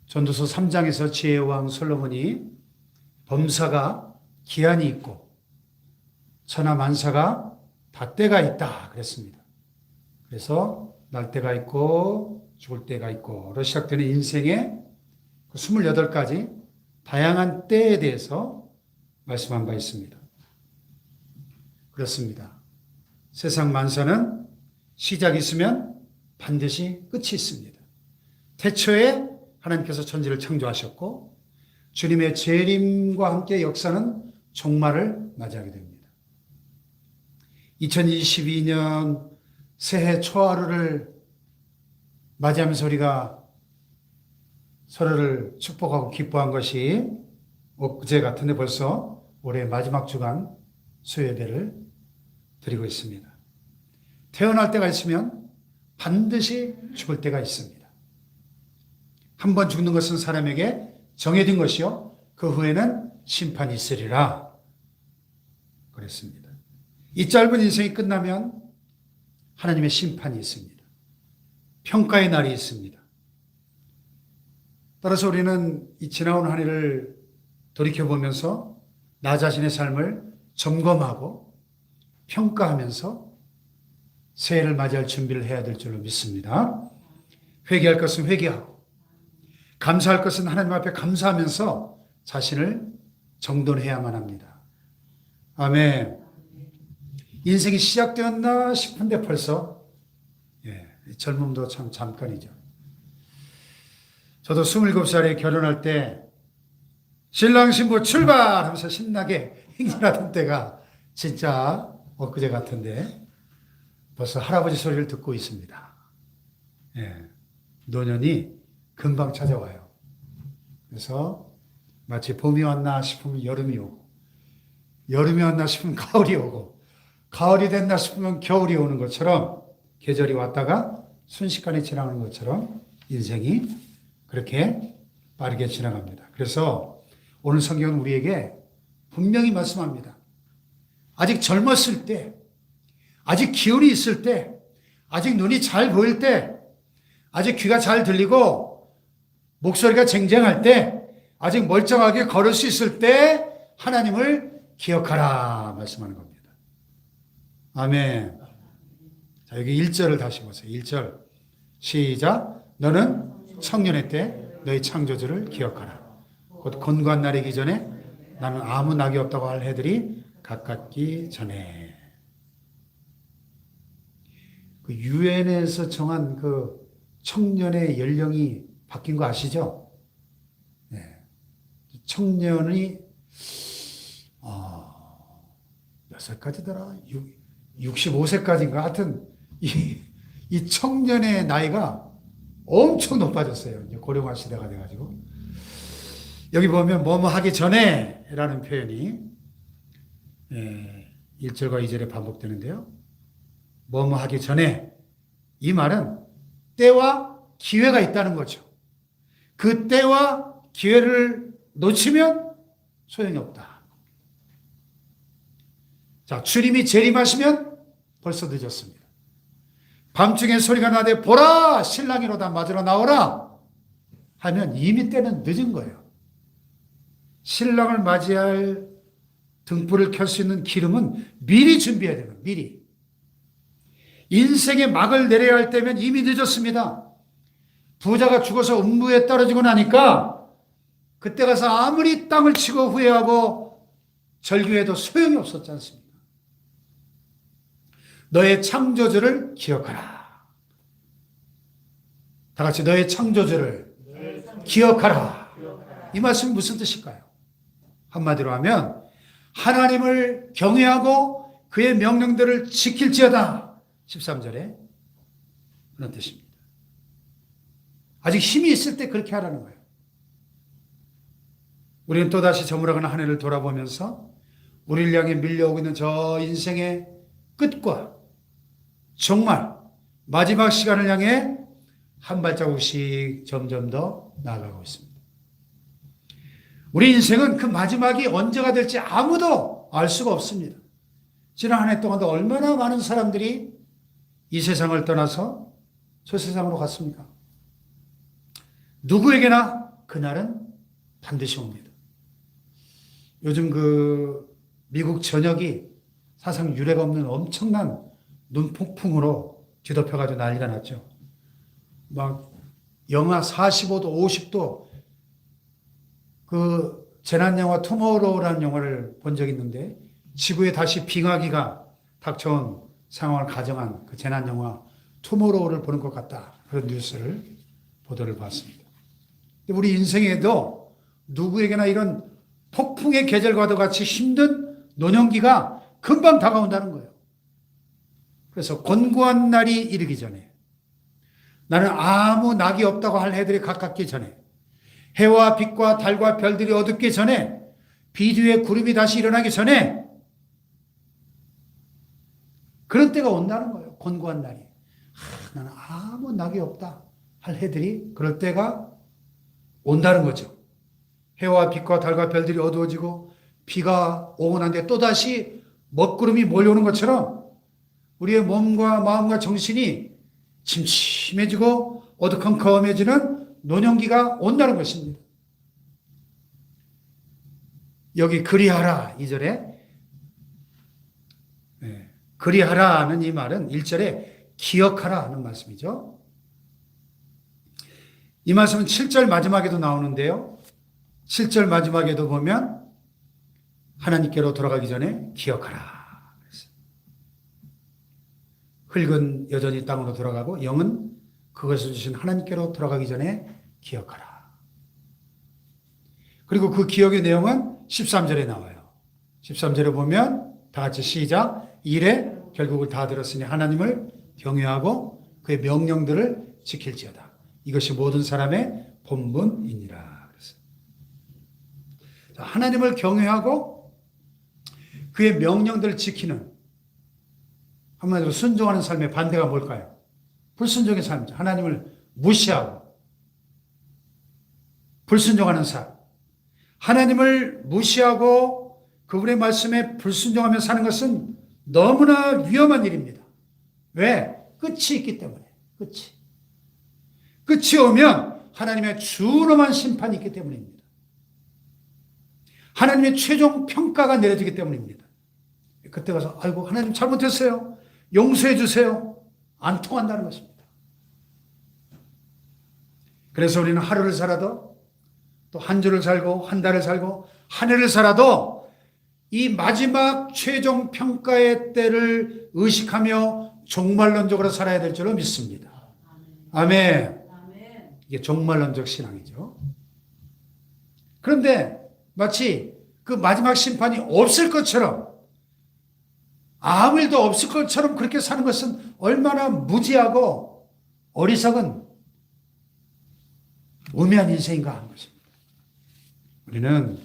전도서 3장에서 지혜의 왕 솔로몬이 범사가 기한이 있고 천하 만사가 다 때가 있다 그랬습니다. 그래서 날 때가 있고 죽을 때가 있고로 시작되는 인생의 28가지 다양한 때에 대해서 말씀한 바 있습니다. 그렇습니다. 세상 만사는 시작이 있으면 반드시 끝이 있습니다. 태초에 하나님께서 천지를 창조하셨고 주님의 재림과 함께 역사는 종말을 맞이하게 됩니다. 2022년 새해 초하루를 맞이하면서 우리가 서로를 축복하고 기뻐한 것이 엊그제 같은데 벌써 올해 마지막 주간 수요예배를 드리고 있습니다. 태어날 때가 있으면 반드시 죽을 때가 있습니다. 한 번 죽는 것은 사람에게 정해진 것이요 그 후에는 심판이 있으리라 그랬습니다. 이 짧은 인생이 끝나면 하나님의 심판이 있습니다. 평가의 날이 있습니다. 따라서 우리는 이 지나온 한 해를 돌이켜보면서 나 자신의 삶을 점검하고 평가하면서 새해를 맞이할 준비를 해야 될 줄로 믿습니다. 회개할 것은 회개하고 감사할 것은 하나님 앞에 감사하면서 자신을 정돈해야만 합니다. 아멘. 인생이 시작되었나 싶은데 벌써 젊음도 참 잠깐이죠. 저도 27살에 결혼할 때 신랑 신부 출발 하면서 신나게 행진하던 때가 진짜 엊그제 같은데 벌써 할아버지 소리를 듣고 있습니다. 노년이 금방 찾아와요. 그래서 마치 봄이 왔나 싶으면 여름이 오고 여름이 왔나 싶으면 가을이 오고 가을이 됐나 싶으면 겨울이 오는 것처럼 계절이 왔다가 순식간에 지나가는 것처럼 인생이 그렇게 빠르게 지나갑니다. 그래서 오늘 성경은 우리에게 분명히 말씀합니다. 아직 젊었을 때, 아직 기운이 있을 때, 아직 눈이 잘 보일 때, 아직 귀가 잘 들리고 목소리가 쟁쟁할 때, 아직 멀쩡하게 걸을 수 있을 때 하나님을 기억하라 말씀하는 겁니다. 아멘. 자, 여기 1절을 다시 보세요. 1절 시작. 너는 청년의 때 너희 창조주를 기억하라. 곧 건고한 날이기 전에 나는 아무 낙이 없다고 할 해들이 가깝기 전에. 그 유엔에서 정한 그 청년의 연령이 바뀐 거 아시죠? 네. 청년이 몇 살까지더라? 65세까지인가? 하여튼 이 청년의 나이가 엄청 높아졌어요. 이제 고령화 시대가 돼가지고. 여기 보면 뭐뭐 하기 전에 라는 표현이 1절과 2절에 반복되는데요. 뭐뭐 하기 전에 이 말은 때와 기회가 있다는 거죠. 그 때와 기회를 놓치면 소용이 없다. 자, 주님이 재림하시면 벌써 늦었습니다. 밤중에 소리가 나되 보라 신랑이로다 맞으러 나오라 하면 이미 때는 늦은 거예요. 신랑을 맞이할 등불을 켤 수 있는 기름은 미리 준비해야 되는 미리. 인생의 막을 내려야 할 때면 이미 늦었습니다. 부자가 죽어서 음부에 떨어지고 나니까 그때 가서 아무리 땅을 치고 후회하고 절규해도 소용이 없었지 않습니까? 너의 창조주를 기억하라. 다 같이 너의 창조주를 기억하라. 이 말씀이 무슨 뜻일까요? 한마디로 하면 하나님을 경외하고 그의 명령들을 지킬지어다. 13절에 그런 뜻입니다. 아직 힘이 있을 때 그렇게 하라는 거예요. 우리는 또다시 저물어가는 한 해를 돌아보면서 우리를 향해 밀려오고 있는 저 인생의 끝과 정말 마지막 시간을 향해 한 발자국씩 점점 더 나아가고 있습니다. 우리 인생은 그 마지막이 언제가 될지 아무도 알 수가 없습니다. 지난 한 해 동안도 얼마나 많은 사람들이 이 세상을 떠나서 저 세상으로 갔습니까? 누구에게나 그날은 반드시 옵니다. 요즘 미국 전역이 사상 유례가 없는 엄청난 눈폭풍으로 뒤덮여가지고 난리가 났죠. 막 영하 45도, 50도 재난영화 투모로우라는 영화를 본 적이 있는데 지구에 다시 빙하기가 닥쳐온 상황을 가정한 그 재난영화 투모로우를 보는 것 같다. 그런 뉴스를 보도를 봤습니다. 우리 인생에도 누구에게나 이런 폭풍의 계절과도 같이 힘든 노년기가 금방 다가온다는 거예요. 그래서 곤고한 날이 이르기 전에 나는 아무 낙이 없다고 할 해들이 가깝기 전에 해와 빛과 달과 별들이 어둡기 전에 비 뒤에 구름이 다시 일어나기 전에 그런 때가 온다는 거예요. 곤고한 날이. 나는 아무 낙이 없다 할 해들이 그럴 때가 온다는 거죠. 해와 빛과 달과 별들이 어두워지고 비가 오고 난 뒤에 또다시 먹구름이 몰려오는 것처럼 우리의 몸과 마음과 정신이 침침해지고 어두컴컴해지는 노년기가 온다는 것입니다. 여기 그리하라 2절에 그리하라는 이 말은 1절에 기억하라 하는 말씀이죠. 이 말씀은 7절 마지막에도 나오는데요. 7절 마지막에도 보면 하나님께로 돌아가기 전에 기억하라. 흙은 여전히 땅으로 돌아가고 영은 그것을 주신 하나님께로 돌아가기 전에 기억하라. 그리고 그 기억의 내용은 13절에 나와요. 13절에 보면 다 같이 시작. 이래 결국을 다 들었으니 하나님을 경외하고 그의 명령들을 지킬지어다. 이것이 모든 사람의 본분이니라. 하나님을 경외하고 그의 명령들을 지키는 한마디로 순종하는 삶의 반대가 뭘까요? 불순종의 삶이죠. 하나님을 무시하고 불순종하는 삶. 하나님을 무시하고 그분의 말씀에 불순종하며 사는 것은 너무나 위험한 일입니다. 왜? 끝이 있기 때문에. 끝이 오면 하나님의 준엄한 심판이 있기 때문입니다. 하나님의 최종 평가가 내려지기 때문입니다. 그때 가서 아이고 하나님 잘못했어요. 용서해 주세요. 안 통한다는 것입니다. 그래서 우리는 하루를 살아도 또 한 주를 살고 한 달을 살고 한 해를 살아도 이 마지막 최종 평가의 때를 의식하며 종말론적으로 살아야 될 줄로 믿습니다. 아멘. 이게 종말론적 신앙이죠. 그런데 마치 그 마지막 심판이 없을 것처럼 아무 일도 없을 것처럼 그렇게 사는 것은 얼마나 무지하고 어리석은 우매한 인생인가 하는 것입니다. 우리는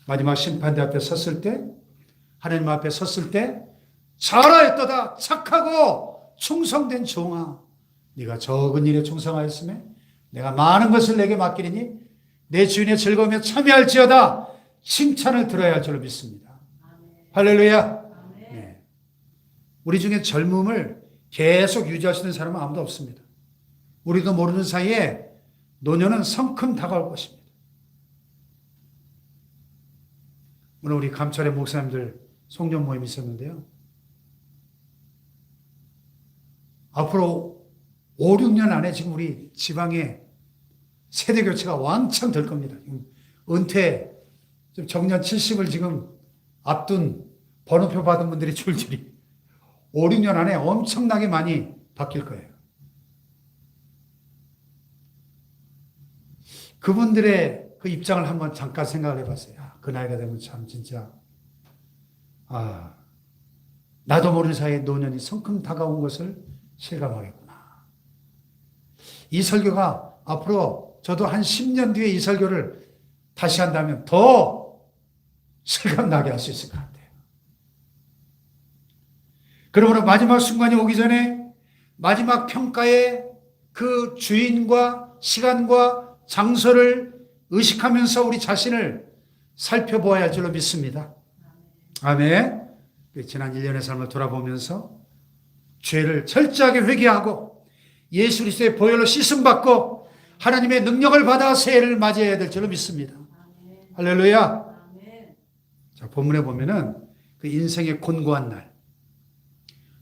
마지막 심판대 앞에 섰을 때 하나님 앞에 섰을 때 잘하였도다 착하고 충성된 종아 네가 적은 일에 충성하였으며 내가 많은 것을 내게 맡기리니 내 주인의 즐거움에 참여할지어다 칭찬을 들어야 할 줄로 믿습니다. 할렐루야. 네. 우리 중에 젊음을 계속 유지할 수 있는 사람은 아무도 없습니다. 우리도 모르는 사이에 노년은 성큼 다가올 것입니다. 오늘 우리 감찰의 목사님들 송년 모임이 있었는데요. 앞으로 5, 6년 안에 지금 우리 지방에 세대 교체가 왕창 될 겁니다. 은퇴, 정년 70을 지금 앞둔 번호표 받은 분들이 줄줄이 5, 6년 안에 엄청나게 많이 바뀔 거예요. 그분들의 그 입장을 한번 잠깐 생각을 해봤어요. 그 나이가 되면 참 진짜 나도 모르는 사이에 노년이 성큼 다가온 것을 실감하겠구나. 이 설교가 앞으로 저도 한 10년 뒤에 이 설교를 다시 한다면 더 실감나게 할 수 있을 것 같아요. 그러므로 마지막 순간이 오기 전에 마지막 평가의 그 주인과 시간과 장소를 의식하면서 우리 자신을 살펴보아야 할 줄로 믿습니다. 아멘. 지난 1년의 삶을 돌아보면서 죄를 철저하게 회개하고 예수 그리스도의 보혈로 씻음받고 하나님의 능력을 받아 새해를 맞이해야 될 줄로 믿습니다. 할렐루야. 자, 본문에 보면은 그 인생의 곤고한 날,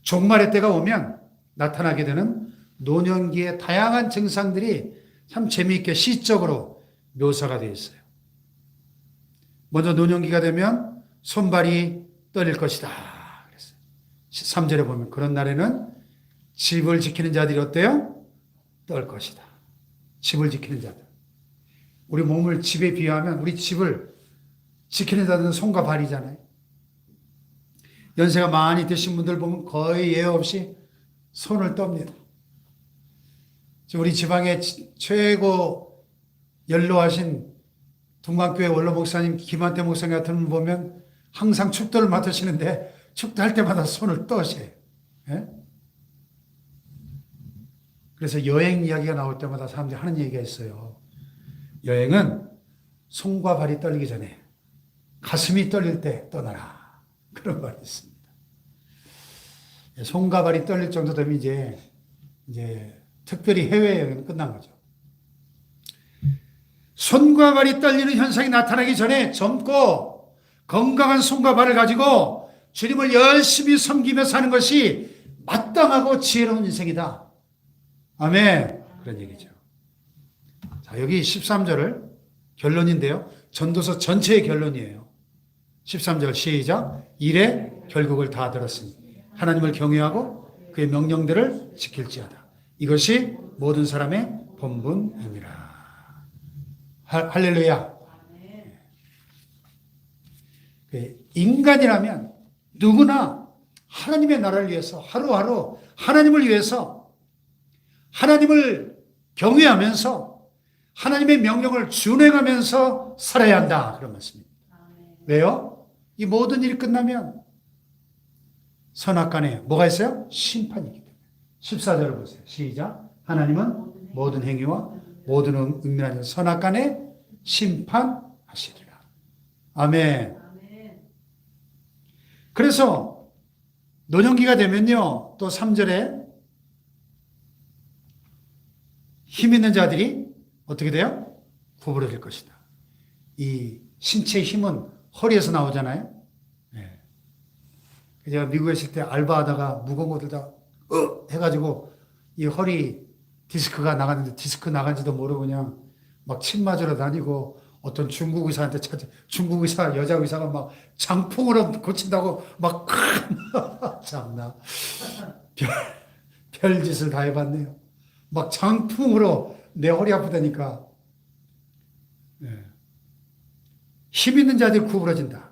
종말의 때가 오면 나타나게 되는 노년기의 다양한 증상들이 참 재미있게 시적으로 묘사가 되어 있어요. 먼저 노년기가 되면 손발이 떨릴 것이다. 그랬어요. 3절에 보면 그런 날에는 집을 지키는 자들이 어때요? 떨 것이다. 집을 지키는 자들. 우리 몸을 집에 비유하면 우리 집을 지키는 자들은 손과 발이잖아요. 연세가 많이 드신 분들 보면 거의 예외 없이 손을 떱니다. 우리 지방의 최고 연로하신 동관교회 원로 목사님 김한태 목사님 같은 분 보면 항상 축도를 맡으시는데 축도할 때마다 손을 떠셔요. 예? 그래서 여행 이야기가 나올 때마다 사람들이 하는 얘기가 있어요. 여행은 손과 발이 떨리기 전에 가슴이 떨릴 때 떠나라. 그런 말이 있습니다. 손과 발이 떨릴 정도 되면 이제 특별히 해외여행은 끝난 거죠. 손과 발이 떨리는 현상이 나타나기 전에 젊고 건강한 손과 발을 가지고 주님을 열심히 섬기며 사는 것이 마땅하고 지혜로운 인생이다. 아멘. 그런 얘기죠. 자, 여기 13절을 결론인데요. 전도서 전체의 결론이에요. 13절 시작. 일의 결국을 다 들었으니 하나님을 경외하고 그의 명령들을 지킬지어다. 이것이 모든 사람의 본분이니라. 할렐루야. 인간이라면 누구나 하나님의 나라를 위해서 하루하루 하나님을 위해서 하나님을 경외하면서 하나님의 명령을 준행하면서 살아야 한다. 그런 말씀입니다. 왜요? 이 모든 일이 끝나면 선악간에 뭐가 있어요? 심판이기 때문에. 14절을 보세요. 시작. 하나님은 모든 행위와 모든 은밀한 선악간에 심판하시리라. 아멘. 그래서 노년기가 되면요. 또 3절에 힘 있는 자들이 어떻게 돼요? 구부러질 것이다. 이 신체의 힘은 허리에서 나오잖아요. 네. 제가 미국에 있을 때 알바하다가 무거운 것들 다 해가지고 이 허리 디스크가 나갔는데 디스크 나간지도 모르고 그냥 막 침 맞으러 다니고 어떤 중국 의사한테 중국 의사 여자 의사가 막 장풍으로 고친다고 막 참나 별짓을 다 해봤네요. 막 장풍으로 내 허리 아프다니까. 네. 힘 있는 자들이 구부러진다.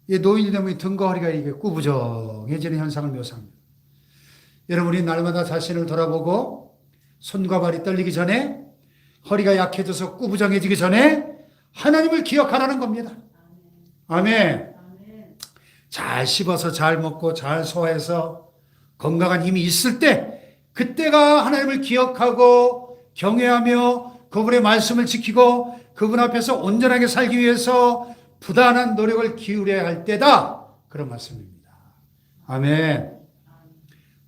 이 노인이 되면 등과 허리가 이게 구부정해지는 현상을 묘사합니다. 여러분, 우리 날마다 자신을 돌아보고 손과 발이 떨리기 전에 허리가 약해져서 구부정해지기 전에 하나님을 기억하라는 겁니다. 아멘. 잘 씹어서 잘 먹고 잘 소화해서 건강한 힘이 있을 때 그때가 하나님을 기억하고 경외하며 그분의 말씀을 지키고 그분 앞에서 온전하게 살기 위해서 부단한 노력을 기울여야 할 때다. 그런 말씀입니다. 아멘.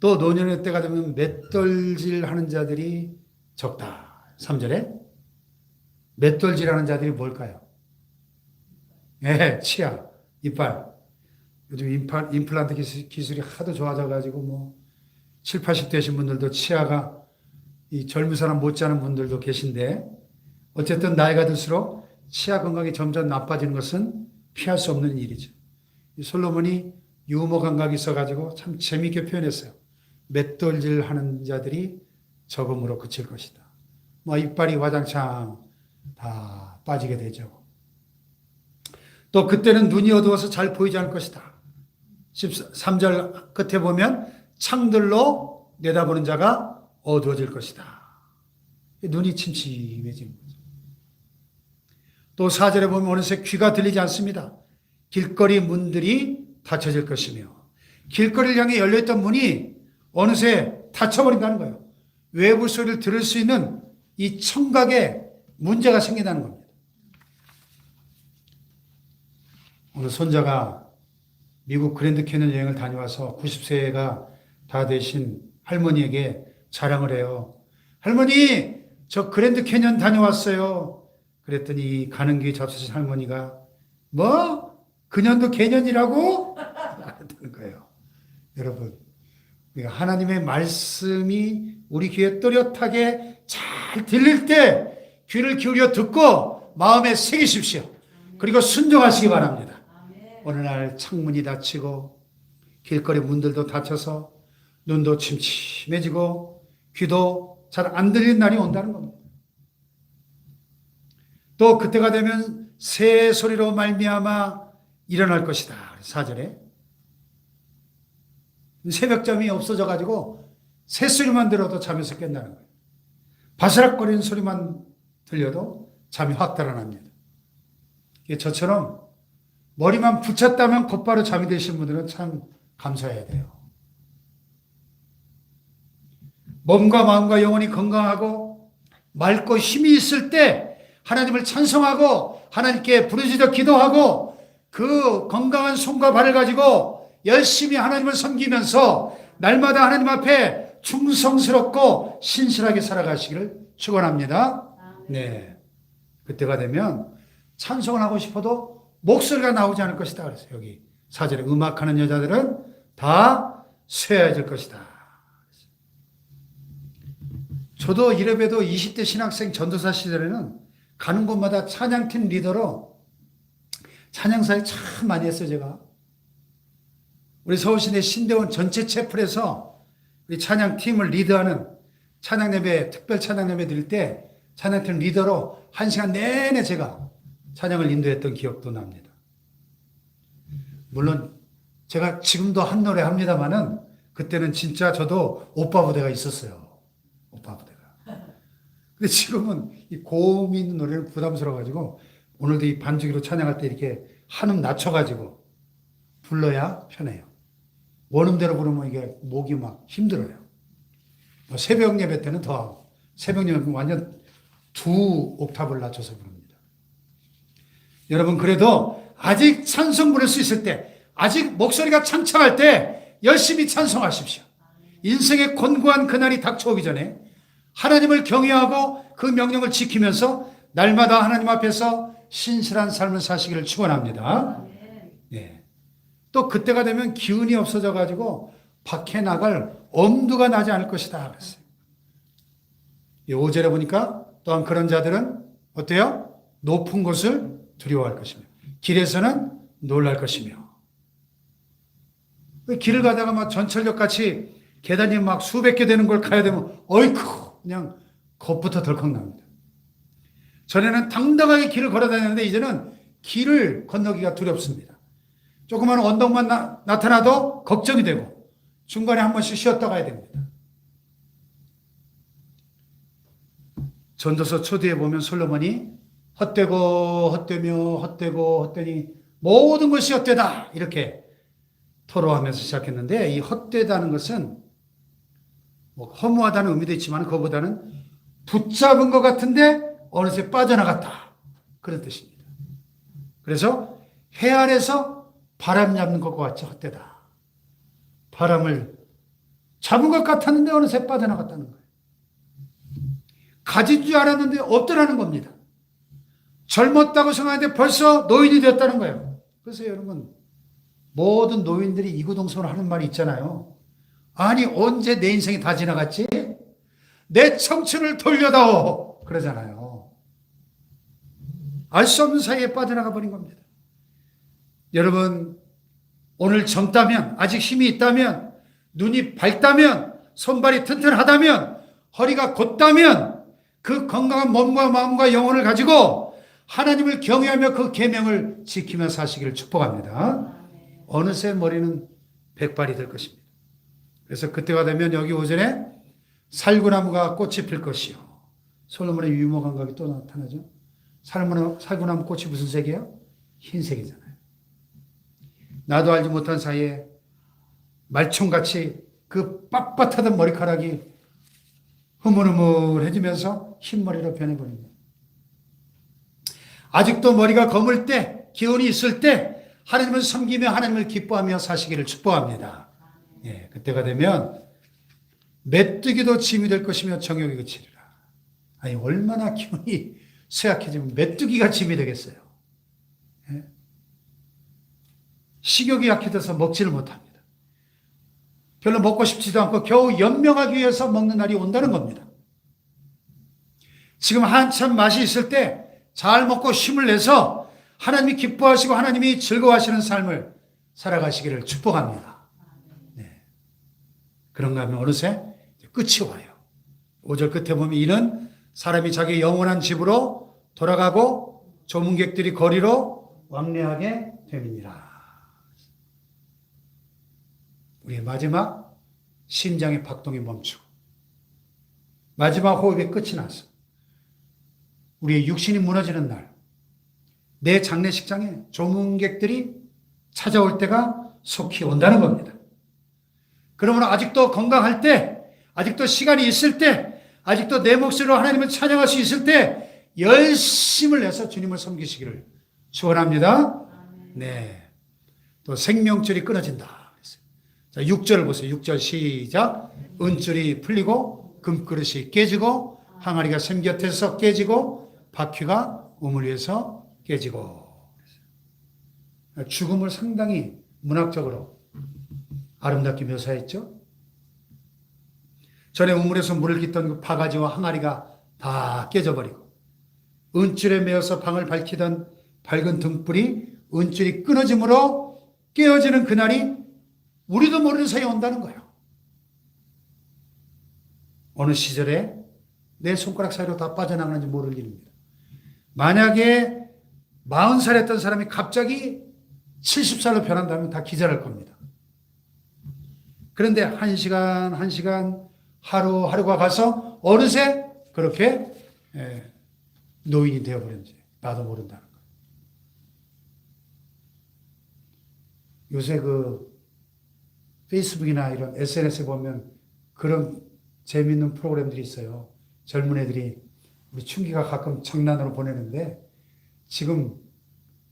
또 노년의 때가 되면 맷돌질하는 자들이 적다. 3절에 맷돌질하는 자들이 뭘까요? 치아, 이빨. 요즘 임플란트 기술이 하도 좋아져가지고 뭐 7, 80 되신 분들도 치아가 이 젊은 사람 못지않은 분들도 계신데 어쨌든 나이가 들수록 치아 건강이 점점 나빠지는 것은 피할 수 없는 일이죠. 이 솔로몬이 유머 감각이 있어가지고 참 재미있게 표현했어요. 맷돌질하는 자들이 적음으로 그칠 것이다. 뭐 이빨이 와장창 다 빠지게 되죠. 또 그때는 눈이 어두워서 잘 보이지 않을 것이다. 13절 끝에 보면 창들로 내다보는 자가 어두워질 것이다. 눈이 침침해지는 거죠. 또 4절에 보면 어느새 귀가 들리지 않습니다. 길거리 문들이 닫혀질 것이며 길거리를 향해 열려있던 문이 어느새 닫혀버린다는 거예요. 외부 소리를 들을 수 있는 이 청각에 문제가 생긴다는 겁니다. 오늘 손자가 미국 그랜드 캐년 여행을 다녀와서 90세가 다 되신 할머니에게 자랑을 해요. 할머니, 저 그랜드 캐년 다녀왔어요. 그랬더니 가는 길 잡수신 할머니가 뭐? 그년도 개년이라고? 그랬다는 거예요. 여러분, 하나님의 말씀이 우리 귀에 또렷하게 잘 들릴 때 귀를 기울여 듣고 마음에 새기십시오. 그리고 순종하시기 바랍니다. 어느 날 창문이 닫히고 길거리 문들도 닫혀서 눈도 침침해지고 귀도 잘 안 들리는 날이 온다는 겁니다. 또 그때가 되면 새 소리로 말미암아 일어날 것이다. 4절에 새벽잠이 없어져 가지고 새소리만 들어도 잠에서 깬다는 거예요. 바스락거리는 소리만 들려도 잠이 확 달아납니다. 저처럼 머리만 붙였다면 곧바로 잠이 드신 분들은 참 감사해야 돼요. 몸과 마음과 영혼이 건강하고 맑고 힘이 있을 때 하나님을 찬송하고 하나님께 부르짖어 기도하고 그 건강한 손과 발을 가지고 열심히 하나님을 섬기면서 날마다 하나님 앞에 충성스럽고 신실하게 살아가시기를 축원합니다. 네, 그때가 되면 찬송을 하고 싶어도 목소리가 나오지 않을 것이다. 그래서 여기 4절에 음악하는 여자들은 다 쇠해질 것이다. 저도 이래봬도 20대 신학생 전도사 시절에는 가는 곳마다 찬양팀 리더로 찬양사에 참 많이 했어요, 제가. 우리 서울시내 신대원 전체 채플에서 우리 찬양팀을 리드하는 찬양예배, 특별 찬양예배 드릴 때 찬양팀 리더로 1시간 내내 제가 찬양을 인도했던 기억도 납니다. 물론 제가 지금도 한 노래 합니다만은 그때는 진짜 저도 오빠 부대가 있었어요. 오빠 부대가. 근데 지금은 이 고음 있는 노래는 부담스러워가지고 오늘도 이 반주기로 찬양할 때 이렇게 한음 낮춰가지고 불러야 편해요. 원음대로 부르면 이게 목이 막 힘들어요. 새벽 예배 때는 더, 새벽 예배는 완전 2옥탑을 낮춰서 부릅니다. 여러분, 그래도 아직 찬송 부를 수 있을 때, 아직 목소리가 창창할 때 열심히 찬송하십시오. 인생의 곤고한 그날이 닥쳐오기 전에 하나님을 경외하고 그 명령을 지키면서 날마다 하나님 앞에서 신실한 삶을 사시기를 축원합니다. 네. 또 그때가 되면 기운이 없어져 가지고 밖에 나갈 엄두가 나지 않을 것이다 그랬어요. 5절에 보니까 또한 그런 자들은 어때요? 높은 곳을 두려워할 것이며 길에서는 놀랄 것이며. 길을 가다가 막 전철역 같이 계단이 막 수백 개 되는 걸 가야 되면 어이쿠 그냥 겁부터 덜컥 납니다. 전에는 당당하게 길을 걸어 다녔는데 이제는 길을 건너기가 두렵습니다. 조그만 언덕만 나타나도 걱정이 되고 중간에 한 번씩 쉬었다 가야 됩니다. 전도서 초대에 보면 솔로몬이 헛되고 헛되며 헛되고 헛되니 모든 것이 헛되다 이렇게 토로하면서 시작했는데 이 헛되다는 것은 뭐 허무하다는 의미도 있지만 그거보다는 붙잡은 것 같은데 어느새 빠져나갔다 그런 뜻입니다. 그래서 해 아래서 바람 잡는 것과 같이 헛되다. 바람을 잡은 것 같았는데 어느새 빠져나갔다는 거예요. 가진 줄 알았는데 없더라는 겁니다. 젊었다고 생각하는데 벌써 노인이 됐다는 거예요. 그래서 여러분 모든 노인들이 이구동성으로 하는 말이 있잖아요. 아니 언제 내 인생이 다 지나갔지? 내 청춘을 돌려다오 그러잖아요. 알 수 없는 사이에 빠져나가 버린 겁니다. 여러분 오늘 젊다면 아직 힘이 있다면 눈이 밝다면 손발이 튼튼하다면 허리가 곧다면 그 건강한 몸과 마음과 영혼을 가지고 하나님을 경외하며 그 계명을 지키며 사시기를 축복합니다. 어느새 머리는 백발이 될 것입니다. 그래서 그때가 되면 여기 오전에 살구나무가 꽃이 필 것이요. 솔로몬의 유머 감각이 또 나타나죠. 살구나무 꽃이 무슨 색이에요? 흰색이잖아요. 나도 알지 못한 사이에 말총같이 그 빳빳하던 머리카락이 흐물흐물해지면서 흰머리로 변해버립니다. 아직도 머리가 검을 때, 기운이 있을 때 하나님을 섬기며 하나님을 기뻐하며 사시기를 축복합니다. 예, 그때가 되면 메뚜기도 짐이 될 것이며 정욕이 그치리라. 아니, 얼마나 기운이 쇠약해지면 메뚜기가 짐이 되겠어요. 예? 식욕이 약해져서 먹지를 못합니다. 별로 먹고 싶지도 않고 겨우 연명하기 위해서 먹는 날이 온다는 겁니다. 지금 한참 맛이 있을 때 잘 먹고 힘을 내서 하나님이 기뻐하시고 하나님이 즐거워하시는 삶을 살아가시기를 축복합니다. 네. 그런가 하면 어느새 끝이 와요. 5절 끝에 보면 이는 사람이 자기 영원한 집으로 돌아가고 조문객들이 거리로 왕래하게 됨이니라. 우리의 마지막 심장의 박동이 멈추고 마지막 호흡의 끝이 나서 우리의 육신이 무너지는 날, 내 장례식장에 조문객들이 찾아올 때가 속히 온다는 겁니다. 그러므로 아직도 건강할 때, 아직도 시간이 있을 때, 아직도 내 목소리로 하나님을 찬양할 수 있을 때 열심을 내서 주님을 섬기시기를 축원합니다. 네. 또 생명줄이 끊어진다. 자, 6절을 보세요. 6절 시작. 은줄이 풀리고 금그릇이 깨지고 항아리가 샘 곁에서 깨지고 바퀴가 우물 위에서 깨지고. 죽음을 상당히 문학적으로 아름답게 묘사했죠. 전에 우물에서 물을 깃던 그 바가지와 항아리가 다 깨져버리고 은줄에 매어서 방을 밝히던 밝은 등불이 은줄이 끊어짐으로 깨어지는 그날이 우리도 모르는 사이에 온다는 거예요. 어느 시절에 내 손가락 사이로 다 빠져나가는지 모를 일입니다. 만약에 40살 했던 사람이 갑자기 70살로 변한다면 다 기절할 겁니다. 그런데 한 시간 하루하루가 가서 어느새 그렇게 노인이 되어버렸는지 나도 모른다는 거예요. 요새 그 페이스북이나 이런 SNS에 보면 그런 재미있는 프로그램들이 있어요. 젊은 애들이 우리 춘기가 가끔 장난으로 보내는데 지금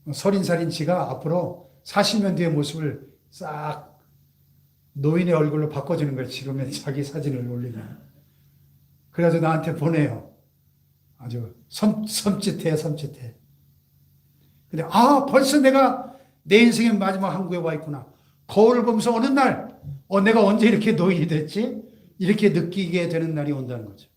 30살인 지가 앞으로 40년 뒤의 모습을 싹 노인의 얼굴로 바꿔주는 거예요. 지금의 자기 사진을 올리면. 그래서 나한테 보내요. 아주 섬찟해. 근데 벌써 내가 내 인생의 마지막 항구에 와 있구나. 거울을 보면서 어느 날 내가 언제 이렇게 노인이 됐지? 이렇게 느끼게 되는 날이 온다는 거죠.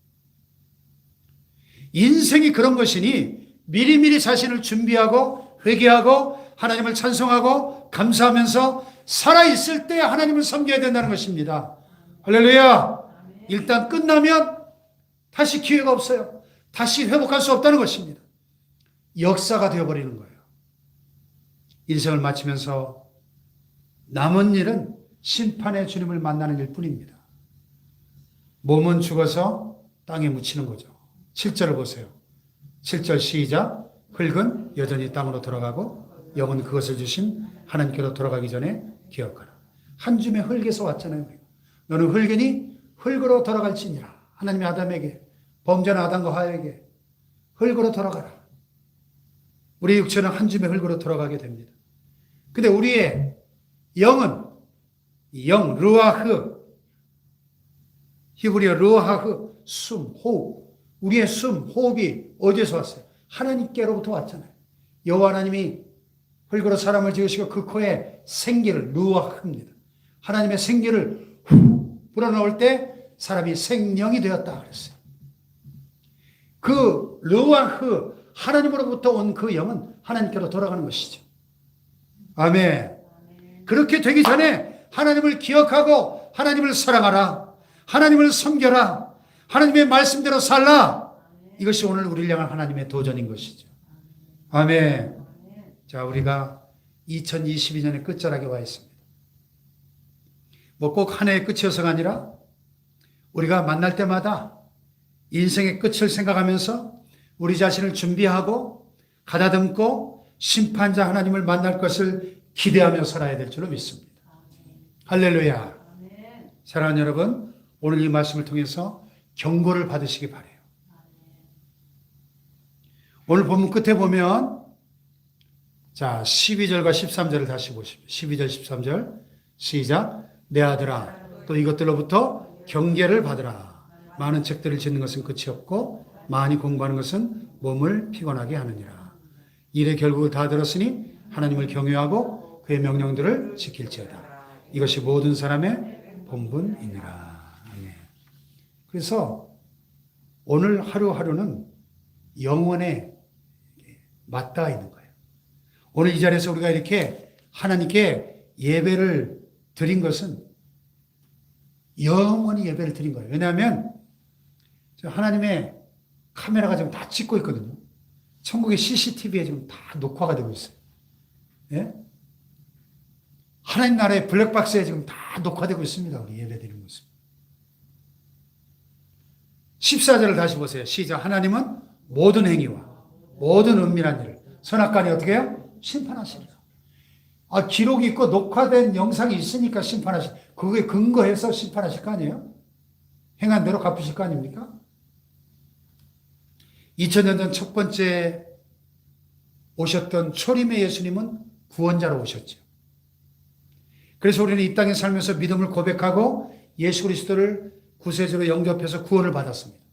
인생이 그런 것이니 미리미리 자신을 준비하고 회개하고 하나님을 찬송하고 감사하면서 살아있을 때 하나님을 섬겨야 된다는 것입니다. 할렐루야. 일단 끝나면 다시 기회가 없어요. 다시 회복할 수 없다는 것입니다. 역사가 되어버리는 거예요. 인생을 마치면서 남은 일은 심판의 주님을 만나는 일 뿐입니다. 몸은 죽어서 땅에 묻히는 거죠. 7절을 보세요. 7절 시작. 흙은 여전히 땅으로 돌아가고 영은 그것을 주신 하나님께로 돌아가기 전에 기억하라. 한 줌의 흙에서 왔잖아요. 너는 흙이니 흙으로 돌아갈지니라. 하나님이 아담에게 범죄한 아담과 하와에게 흙으로 돌아가라. 우리 육체는 한 줌의 흙으로 돌아가게 됩니다. 근데 우리의 영은 영, 르아흐, 히브리어 르아흐, 숨, 호흡. 우리의 숨, 호흡이 어디에서 왔어요? 하나님께로부터 왔잖아요. 여호와 하나님이 흙으로 사람을 지으시고 그 코에 생기를 르아흐입니다. 하나님의 생기를 후 불어넣을 때 사람이 생명이 되었다 그랬어요. 그 르아흐, 하나님으로부터 온 그 영은 하나님께로 돌아가는 것이죠. 아멘. 그렇게 되기 전에 하나님을 기억하고 하나님을 사랑하라. 하나님을 섬겨라. 하나님의 말씀대로 살라. 이것이 오늘 우리를 향한 하나님의 도전인 것이죠. 아멘. 자, 우리가 2022년의 끝자락에 와 있습니다. 뭐 꼭 한 해의 끝이어서가 아니라 우리가 만날 때마다 인생의 끝을 생각하면서 우리 자신을 준비하고 가다듬고 심판자 하나님을 만날 것을 기대하며 살아야 될 줄로 믿습니다. 할렐루야. 사랑하는 여러분, 오늘 이 말씀을 통해서 경고를 받으시기 바라요. 오늘 본문 끝에 보면 자 12절과 13절을 다시 보십시오. 12절 13절 시작. 내 아들아 또 이것들로부터 경계를 받으라. 많은 책들을 짓는 것은 끝이 없고 많이 공부하는 것은 몸을 피곤하게 하느니라. 일의 결국을 다 들었으니 하나님을 경외하고 그의 명령들을 지킬지어다. 이것이 모든 사람의 본분이니라. 아멘. 그래서 오늘 하루하루는 영원에 맞닿아 있는 거예요. 오늘 이 자리에서 우리가 이렇게 하나님께 예배를 드린 것은 영원히 예배를 드린 거예요. 왜냐하면 하나님의 카메라가 지금 다 찍고 있거든요. 천국의 CCTV에 지금 다 녹화가 되고 있어요. 예? 하나님 나라의 블랙박스에 지금 다 녹화되고 있습니다. 우리 예배 드리는 모습. 14절을 다시 보세요. 시작. 하나님은 모든 행위와 모든 은밀한 일을 선악간에 어떻게 해요? 심판하시리라. 기록이 있고 녹화된 영상이 있으니까 그거에 근거해서 심판하실 거 아니에요? 행한 대로 갚으실 거 아닙니까? 2000년 전 첫 번째 오셨던 초림의 예수님은 구원자로 오셨죠. 그래서 우리는 이 땅에 살면서 믿음을 고백하고 예수 그리스도를 구세주로 영접해서 구원을 받았습니다.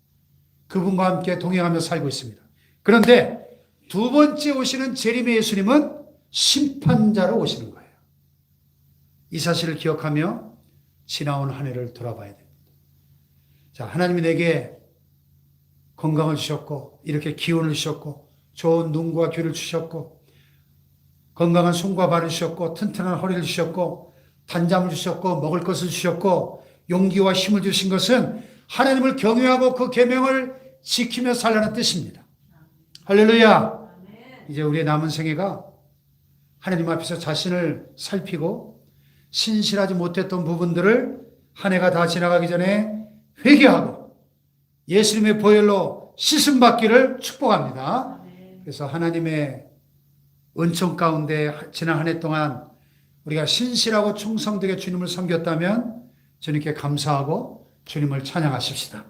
그분과 함께 동행하며 살고 있습니다. 그런데 두 번째 오시는 재림의 예수님은 심판자로 오시는 거예요. 이 사실을 기억하며 지나온 한 해를 돌아봐야 됩니다. 자, 하나님이 내게 건강을 주셨고 이렇게 기운을 주셨고 좋은 눈과 귀를 주셨고 건강한 손과 발을 주셨고 튼튼한 허리를 주셨고 단잠을 주셨고 먹을 것을 주셨고 용기와 힘을 주신 것은 하나님을 경외하고 그 계명을 지키며 살라는 뜻입니다. 할렐루야. 이제 우리의 남은 생애가 하나님 앞에서 자신을 살피고 신실하지 못했던 부분들을 한 해가 다 지나가기 전에 회개하고 예수님의 보혈로 씻음 받기를 축복합니다. 그래서 하나님의 은총 가운데 지난 한 해 동안 우리가 신실하고 충성되게 주님을 섬겼다면 주님께 감사하고 주님을 찬양하십시다.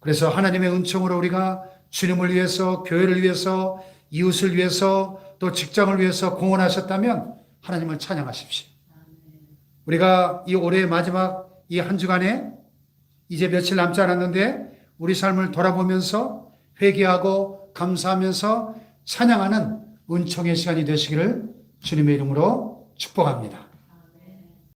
그래서 하나님의 은총으로 우리가 주님을 위해서, 교회를 위해서, 이웃을 위해서, 또 직장을 위해서 공헌하셨다면 하나님을 찬양하십시오. 우리가 이 올해의 마지막 이 한 주간에 이제 며칠 남지 않았는데 우리 삶을 돌아보면서 회개하고 감사하면서 찬양하는 은총의 시간이 되시기를 주님의 이름으로 축복합니다.